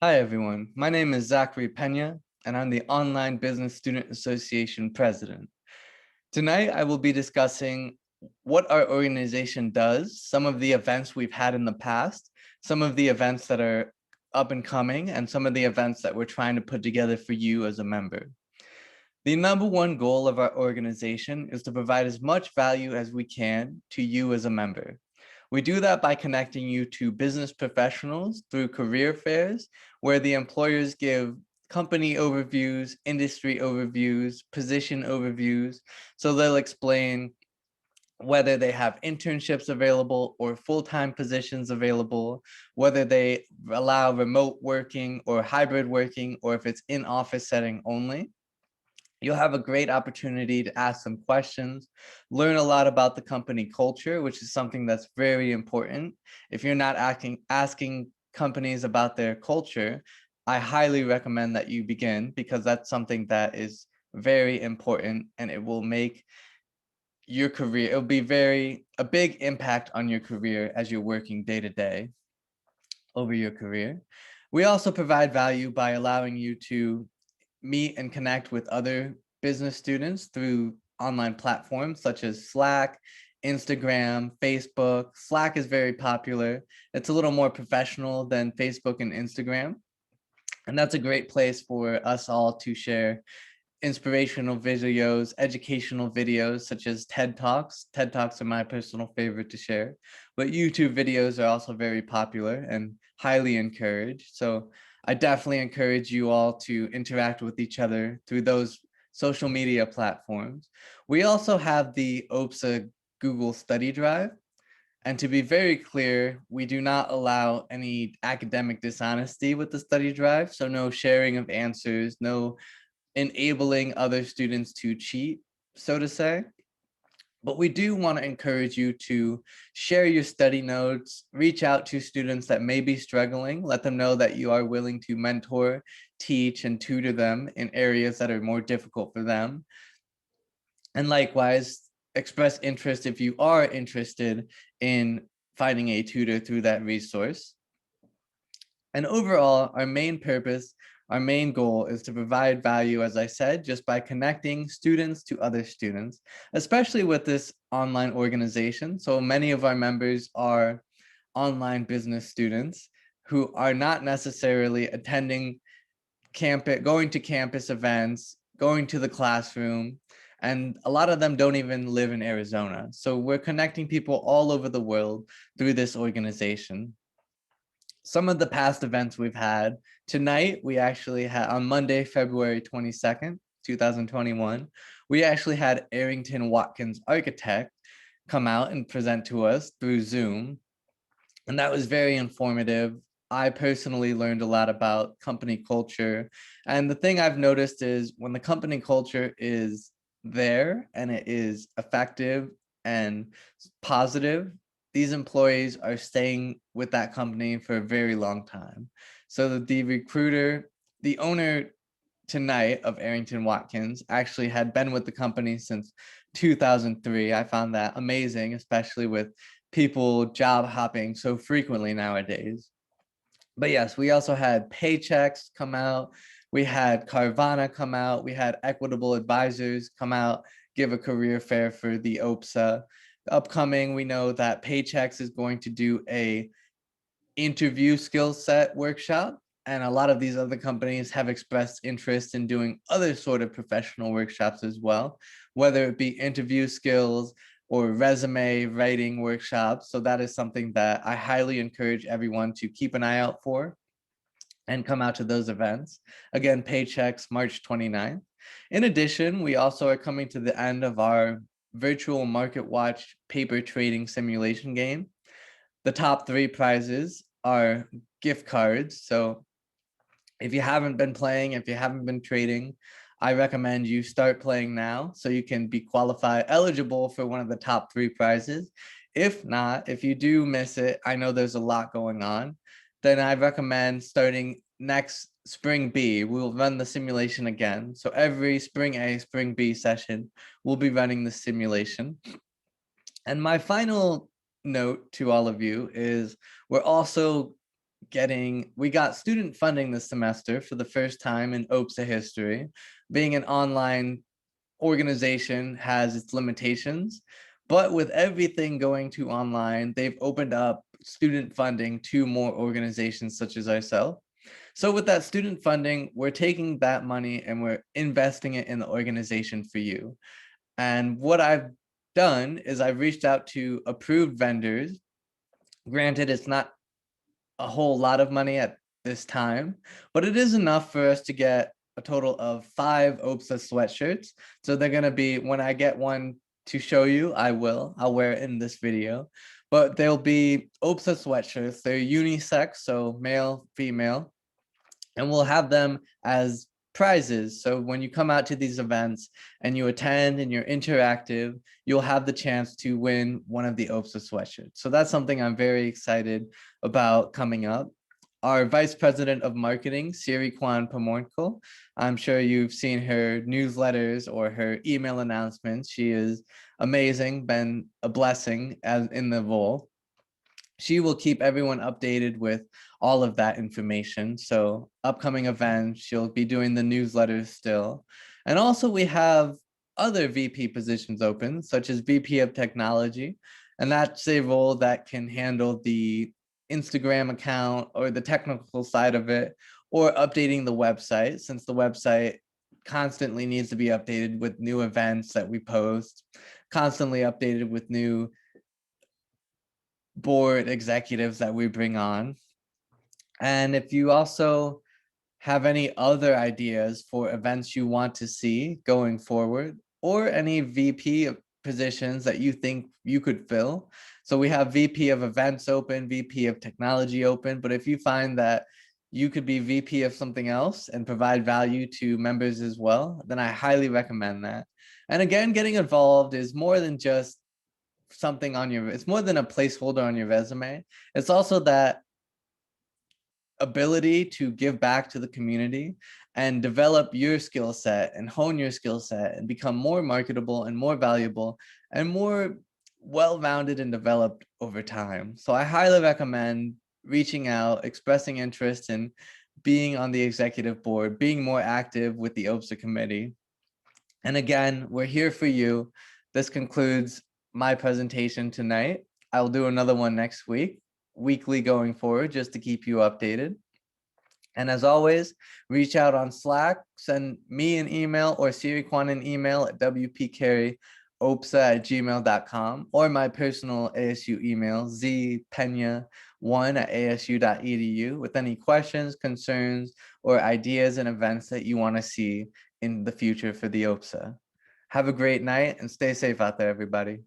Hi, everyone. My name is Zachary Pena, and I'm the Online Business Student Association president. Tonight, I will be discussing what our organization does, some of the events we've had in the past, some of the events that are up and coming, and some of the events that we're trying to put together for you as a member. The number one goal of our organization is to provide as much value as we can to you as a member. We do that by connecting you to business professionals through career fairs, where the employers give company overviews, industry overviews, position overviews. So they'll explain whether they have internships available or full-time positions available, whether they allow remote working or hybrid working, or if it's in office setting only. You'll have a great opportunity to ask some questions, learn a lot about the company culture, which is something that's very important. If you're not asking companies about their culture, I highly recommend that you begin, because that's something that is very important, and it will make your career, it'll be a big impact on your career as you're working day to day over your career. We also provide value by allowing you to meet and connect with other business students through online platforms such as Slack, Instagram, Facebook. Slack is very popular. It's a little more professional than Facebook and Instagram. And that's a great place for us all to share inspirational videos, educational videos such as TED Talks. TED Talks are my personal favorite to share, but YouTube videos are also very popular and highly encouraged. So I definitely encourage you all to interact with each other through those social media platforms. We also have the OBSA Google Study Drive. And to be very clear, we do not allow any academic dishonesty with the study drive. So no sharing of answers, no enabling other students to cheat, so to say. But we do want to encourage you to share your study notes, reach out to students that may be struggling, let them know that you are willing to mentor, teach, and tutor them in areas that are more difficult for them. And likewise, express interest if you are interested in finding a tutor through that resource. And overall, our main purpose, our main goal is to provide value, as I said, just by connecting students to other students, especially with this online organization. So many of our members are online business students who are not necessarily attending campus, going to campus events, going to the classroom, and a lot of them don't even live in Arizona. So we're connecting people all over the world through this organization. Some of the past events we've had. Tonight, we actually had on Monday, February 22nd, 2021, we actually had Arrington Watkins Architect come out and present to us through Zoom. And that was very informative. I personally learned a lot about company culture. And the thing I've noticed is when the company culture is there and it is effective and positive, these employees are staying with that company for a very long time. So the recruiter, the owner tonight of Arrington Watkins actually had been with the company since 2003. I found that amazing, especially with people job hopping so frequently nowadays. But yes, we also had Paychecks come out. We had Carvana come out. We had Equitable Advisors come out, give a career fair for the OBSA. Upcoming, we know that Paychecks is going to do a interview skill set workshop. And a lot of these other companies have expressed interest in doing other sort of professional workshops as well, whether it be interview skills or resume writing workshops. So that is something that I highly encourage everyone to keep an eye out for and come out to those events. Again, Paychecks, March 29th. In addition, we also are coming to the end of our virtual market watch paper trading simulation game. The top three prizes are gift cards. So if you haven't been playing, if you haven't been trading, I recommend you start playing now so you can be eligible for one of the top three prizes. If not, if you do miss it, I know there's a lot going on, then I recommend starting next spring B. We'll run the simulation again. So every spring A, spring B session, we'll be running the simulation. And my final note to all of you is we're also we got student funding this semester for the first time in OBSA history. Being an online organization has its limitations, but with everything going to online, they've opened up student funding to more organizations such as ourselves. So with that student funding, we're taking that money and we're investing it in the organization for you. And what I've done is I've reached out to approved vendors. Granted, it's not a whole lot of money at this time, but it is enough for us to get a total of 5 OBSA sweatshirts. So they're gonna be, when I get one to show you, I'll wear it in this video, but they'll be OBSA sweatshirts. They're unisex, so male, female, and we'll have them as prizes. So when you come out to these events and you attend and you're interactive, you'll have the chance to win one of the OBSA sweatshirts. So that's something I'm very excited about coming up. Our Vice President of Marketing, Siri Kwan Pamorko, I'm sure you've seen her newsletters or her email announcements. She is amazing, been a blessing as in the role. She will keep everyone updated with all of that information. So upcoming events, she'll be doing the newsletters still. And also we have other VP positions open, such as VP of Technology. And that's a role that can handle the Instagram account or the technical side of it, or updating the website, since the website constantly needs to be updated with new events that we post, constantly updated with new board executives that we bring on. And if you also have any other ideas for events you want to see going forward, or any VP positions that you think you could fill. So we have VP of events open, VP of technology open, but if you find that you could be VP of something else and provide value to members as well, then I highly recommend that. And again, getting involved is more than just something on your, it's more than a placeholder on your resume. It's also that ability to give back to the community and develop your skill set and hone your skill set and become more marketable and more valuable and more well-rounded and developed over time. So I highly recommend reaching out, expressing interest in being on the executive board, being more active with the OBSA committee. And again, we're here for you. This concludes my presentation tonight. I'll do another one next week, weekly going forward, just to keep you updated. And as always, reach out on Slack, send me an email or Siri Kwan an email at wpcareyobsa@gmail.com, or my personal ASU email, zpena1@asu.edu, with any questions, concerns, or ideas and events that you want to see in the future for the OBSA. Have a great night and stay safe out there, everybody.